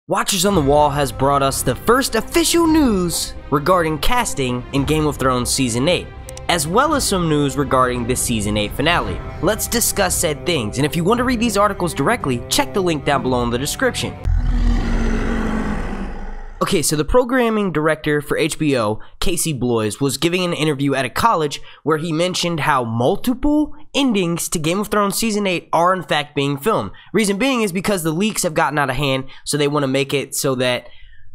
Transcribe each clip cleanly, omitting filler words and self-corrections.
Watchers on the Wall has brought us the first official news regarding casting in Game of Thrones Season 8, as well as some news regarding the Season 8 finale. Let's discuss said things, and if you want to read these articles directly, check the link down below in the description. Okay, so the programming director for HBO, Casey Bloys, was giving an interview at a college where he mentioned how multiple endings to Game of Thrones Season 8 are in fact being filmed. Reason being is because the leaks have gotten out of hand, so they want to make it so that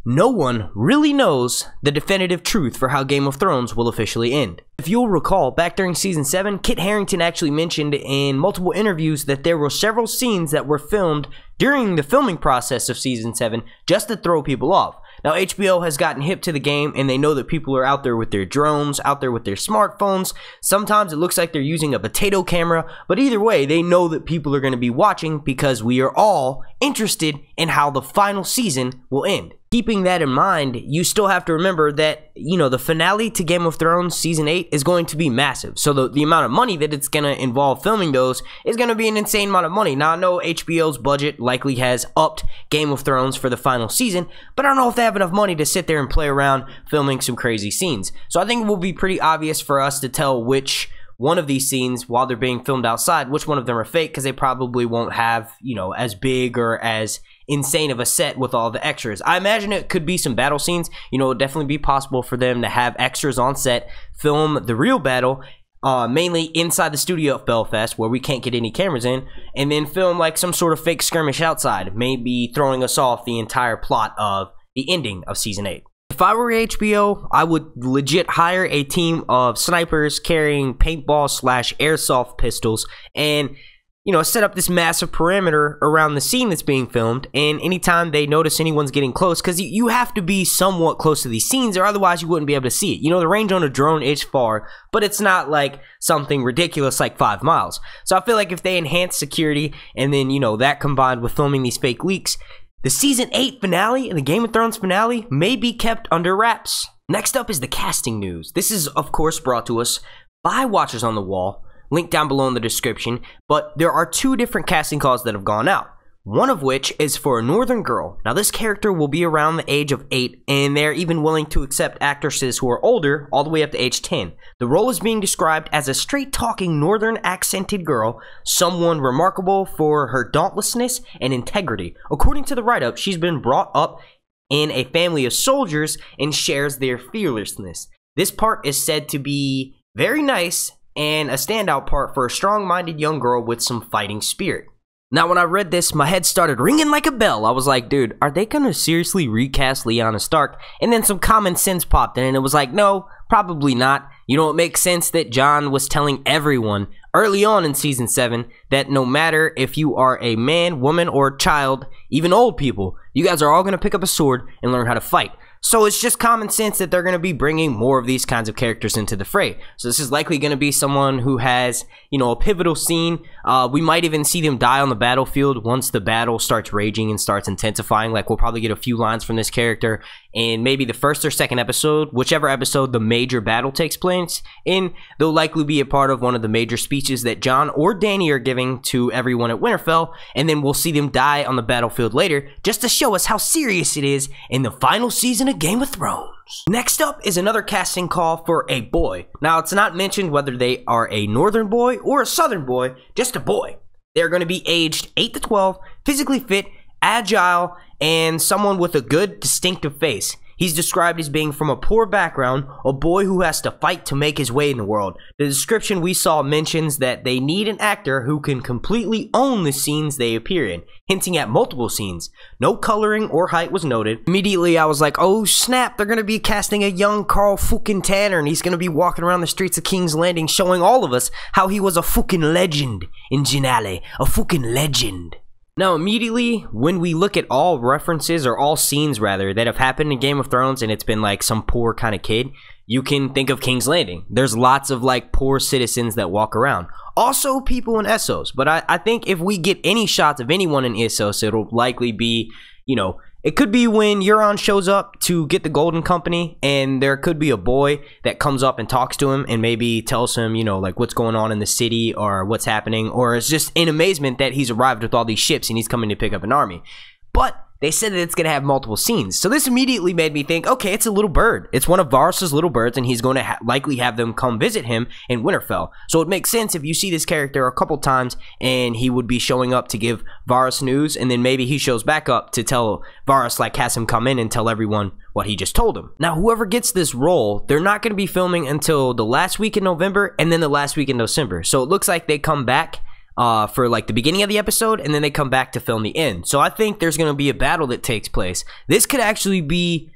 no one really knows the definitive truth for how Game of Thrones will officially end. If you'll recall, back during Season 7, Kit Harington actually mentioned in multiple interviews that there were several scenes that were filmed during the filming process of Season 7 just to throw people off. Now, HBO has gotten hip to the game, and they know that people are out there with their drones, out there with their smartphones. Sometimes it looks like they're using a potato camera, but either way, they know that people are going to be watching because we are all interested in how the final season will end. Keeping that in mind, you still have to remember that, the finale to Game of Thrones Season 8 is going to be massive. So the amount of money that it's going to involve filming those is going to be an insane amount of money. Now, I know HBO's budget likely has upped Game of Thrones for the final season, but I don't know if they have enough money to sit there and play around filming some crazy scenes. So I think it will be pretty obvious for us to tell which one of these scenes, while they're being filmed outside, which one of them are fake, because they probably won't have, as big or as insane of a set with all the extras. I imagine it could be some battle scenes. It would definitely be possible for them to have extras on set, film the real battle, mainly inside the studio of Belfast, where we can't get any cameras in, and then film like some sort of fake skirmish outside, maybe throwing us off the entire plot of the ending of Season 8. If I were HBO, I would legit hire a team of snipers carrying paintball/airsoft pistols and, set up this massive perimeter around the scene that's being filmed. And anytime they notice anyone's getting close, because you have to be somewhat close to these scenes or otherwise you wouldn't be able to see it. The range on a drone is far, but it's not like something ridiculous like 5 miles. So I feel like if they enhance security and then, that combined with filming these fake leaks, the Season 8 finale and the Game of Thrones finale may be kept under wraps. Next up is the casting news. This is, of course, brought to us by Watchers on the Wall. Link down below in the description. But there are 2 different casting calls that have gone out. One of which is for a northern girl. Now, this character will be around the age of 8, and they're even willing to accept actresses who are older, all the way up to age 10. The role is being described as a straight-talking northern accented girl, someone remarkable for her dauntlessness and integrity. According to the write-up, she's been brought up in a family of soldiers and shares their fearlessness. This part is said to be very nice and a standout part for a strong-minded young girl with some fighting spirit. Now, when I read this, my head started ringing like a bell. I was like, dude, are they gonna seriously recast Lyanna Stark? And then some common sense popped in, and it was like, no, probably not. It makes sense that Jon was telling everyone early on in Season 7 that no matter if you are a man, woman, or child, even old people, you guys are all gonna pick up a sword and learn how to fight. So it's just common sense that they're going to be bringing more of these kinds of characters into the fray. So this is likely going to be someone who has, a pivotal scene. We might even see them die on the battlefield once the battle starts raging and starts intensifying. Like, we'll probably get a few lines from this character in maybe the first or second episode, whichever episode the major battle takes place in. They'll likely be a part of one of the major speeches that Jon or Dany are giving to everyone at Winterfell, and then we'll see them die on the battlefield later, just to show us how serious it is in the final season of Game of Thrones. Next up is another casting call for a boy. Now, it's not mentioned whether they are a northern boy or a southern boy, just a boy. They're going to be aged 8 to 12, physically fit, agile, and someone with a good, distinctive face. He's described as being from a poor background, a boy who has to fight to make his way in the world. The description we saw mentions that they need an actor who can completely own the scenes they appear in, hinting at multiple scenes. No coloring or height was noted. Immediately, I was like, oh snap, they're going to be casting a young Carl fucking Tanner, and he's going to be walking around the streets of King's Landing showing all of us how he was a fucking legend in Ginale. A fucking legend. Now, immediately, when we look at all references, or all scenes rather, that have happened in Game of Thrones and it's been like some poor kind of kid, you can think of King's Landing. There's lots of like poor citizens that walk around. Also people in Essos, but I think if we get any shots of anyone in Essos, it'll likely be, it could be when Euron shows up to get the Golden Company, and there could be a boy that comes up and talks to him and maybe tells him, like what's going on in the city or what's happening, or is just in amazement that he's arrived with all these ships and he's coming to pick up an army. But they said that it's going to have multiple scenes. So this immediately made me think, okay, it's a little bird. It's one of Varys' little birds, and he's going to likely have them come visit him in Winterfell. So it makes sense if you see this character a couple times, and he would be showing up to give Varys news, and then maybe he shows back up to tell Varys, like, has him come in and tell everyone what he just told him. Now, whoever gets this role, they're not going to be filming until the last week in November, and then the last week in December. So it looks like they come back for like the beginning of the episode, and then they come back to film the end. So I think there's going to be a battle that takes place. This could actually be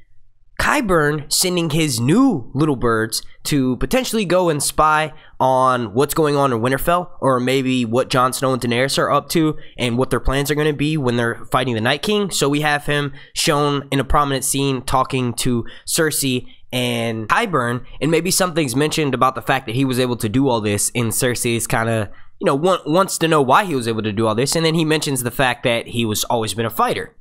Qyburn sending his new little birds to potentially go and spy on what's going on in Winterfell, or maybe what Jon Snow and Daenerys are up to and what their plans are going to be when they're fighting the Night King. So we have him shown in a prominent scene talking to Cersei and Qyburn, and maybe something's mentioned about the fact that he was able to do all this, and Cersei's kind of, you know, wants to know why he was able to do all this, and then he mentions the fact that he was always been a fighter.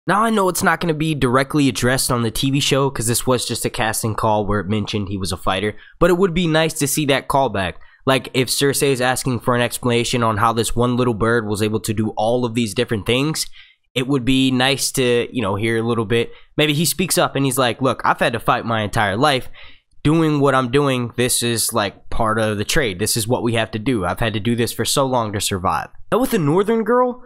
Now, I know it's not going to be directly addressed on the TV show because this was just a casting call where it mentioned he was a fighter, but it would be nice to see that callback. Like, if Cersei is asking for an explanation on how this one little bird was able to do all of these different things, it would be nice to, you know, hear a little bit. Maybe he speaks up and he's like, look, I've had to fight my entire life. Doing what I'm doing, this is like part of the trade. This is what we have to do. I've had to do this for so long to survive. Now, with the Northern Girl,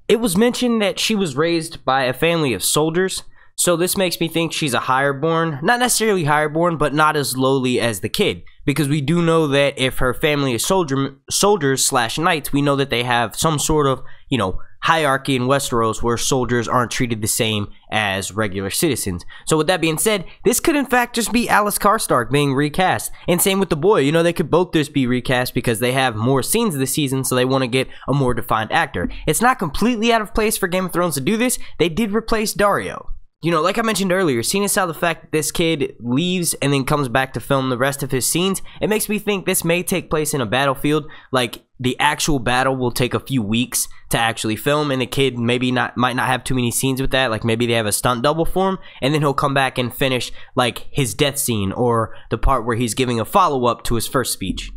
it was mentioned that she was raised by a family of soldiers. So this makes me think she's a higher-born, not necessarily higher-born, but not as lowly as the kid. Because we do know that if her family is soldiers/knights, we know that they have some sort of, you know, hierarchy in Westeros where soldiers aren't treated the same as regular citizens. So with that being said, this could in fact just be Alice Karstark being recast. And same with the boy. You know, they could both just be recast because they have more scenes this season, so they want to get a more defined actor. It's not completely out of place for Game of Thrones to do this. They did replace Daario. You know, like I mentioned earlier, seeing as how the fact that this kid leaves and then comes back to film the rest of his scenes, it makes me think this may take place in a battlefield. Like, the actual battle will take a few weeks to actually film, and the kid maybe might not have too many scenes with that. Like, maybe they have a stunt double for him, and then he'll come back and finish, like, his death scene or the part where he's giving a follow-up to his first speech.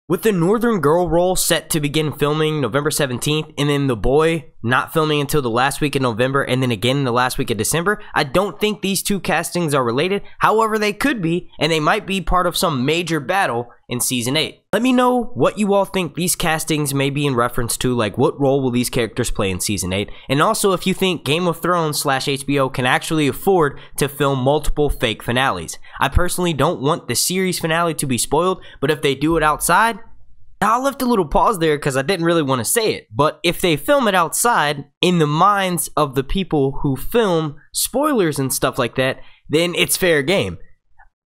With the Northern Girl role set to begin filming November 17th, and then the boy not filming until the last week of November, and then again the last week of December, I don't think these two castings are related. However, they could be, and they might be part of some major battle in Season 8. Let me know what you all think these castings may be in reference to, like what role will these characters play in Season 8, and also if you think Game of Thrones/HBO can actually afford to film multiple fake finales. I personally don't want the series finale to be spoiled, but if they do it outside, I left a little pause there because I didn't really want to say it, but if they film it outside, in the minds of the people who film spoilers and stuff like that, then it's fair game.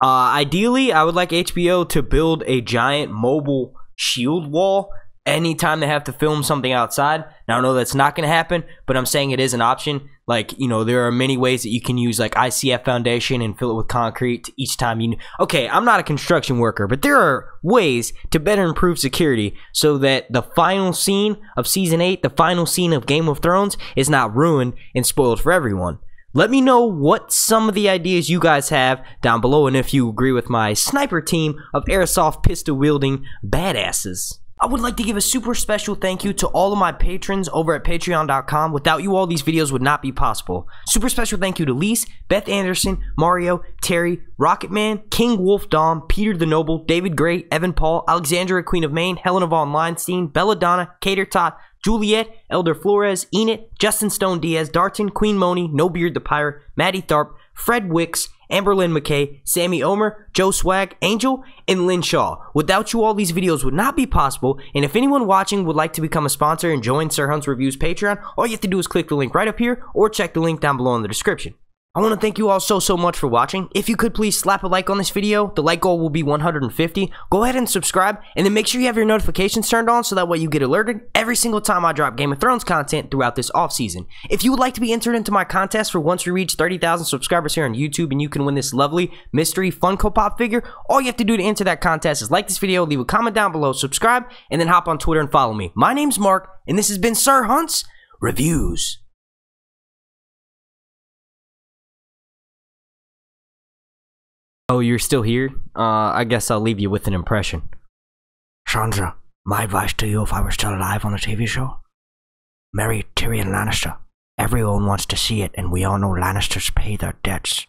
Ideally, I would like HBO to build a giant mobile shield wall anytime they have to film something outside. Now, I know that's not going to happen, but I'm saying it is an option. Like, you know, there are many ways that you can use like ICF foundation and fill it with concrete each time you... Okay, I'm not a construction worker, but there are ways to better improve security so that the final scene of Season 8, the final scene of Game of Thrones, is not ruined and spoiled for everyone. Let me know what some of the ideas you guys have down below, and if you agree with my sniper team of airsoft pistol-wielding badasses. I would like to give a super special thank you to all of my patrons over at patreon.com. Without you all, these videos would not be possible. Super special thank you to Lise, Beth Anderson, Mario, Terry, Rocketman, King Wolf Dom, Peter the Noble, David Gray, Evan Paul, Alexandra Queen of Maine, Helena Von Leinstein, Belladonna, Cater Tot, Juliet, Elder Flores, Enid, Justin Stone Diaz, Darton, Queen Moni, No Beard the Pirate, Maddie Tharp, Fred Wicks, Amberlynn McKay, Sammy Omer, Joe Swag, Angel, and Lynn Shaw. Without you all, these videos would not be possible, and if anyone watching would like to become a sponsor and join Sir Hunt's Reviews Patreon, all you have to do is click the link right up here, or check the link down below in the description. I want to thank you all so much for watching. If you could please slap a like on this video, the like goal will be 150. Go ahead and subscribe, and then make sure you have your notifications turned on so that way you get alerted every single time I drop Game of Thrones content throughout this off-season. If you would like to be entered into my contest for once we reach 30,000 subscribers here on YouTube and you can win this lovely mystery Funko Pop figure, all you have to do to enter that contest is like this video, leave a comment down below, subscribe, and then hop on Twitter and follow me. My name's Mark, and this has been Sir Hunt's Reviews. Oh, you're still here? I guess I'll leave you with an impression. Sandra, my advice to you if I were still alive on the TV show? Marry Tyrion Lannister Everyone wants to see it, and we all know Lannisters pay their debts.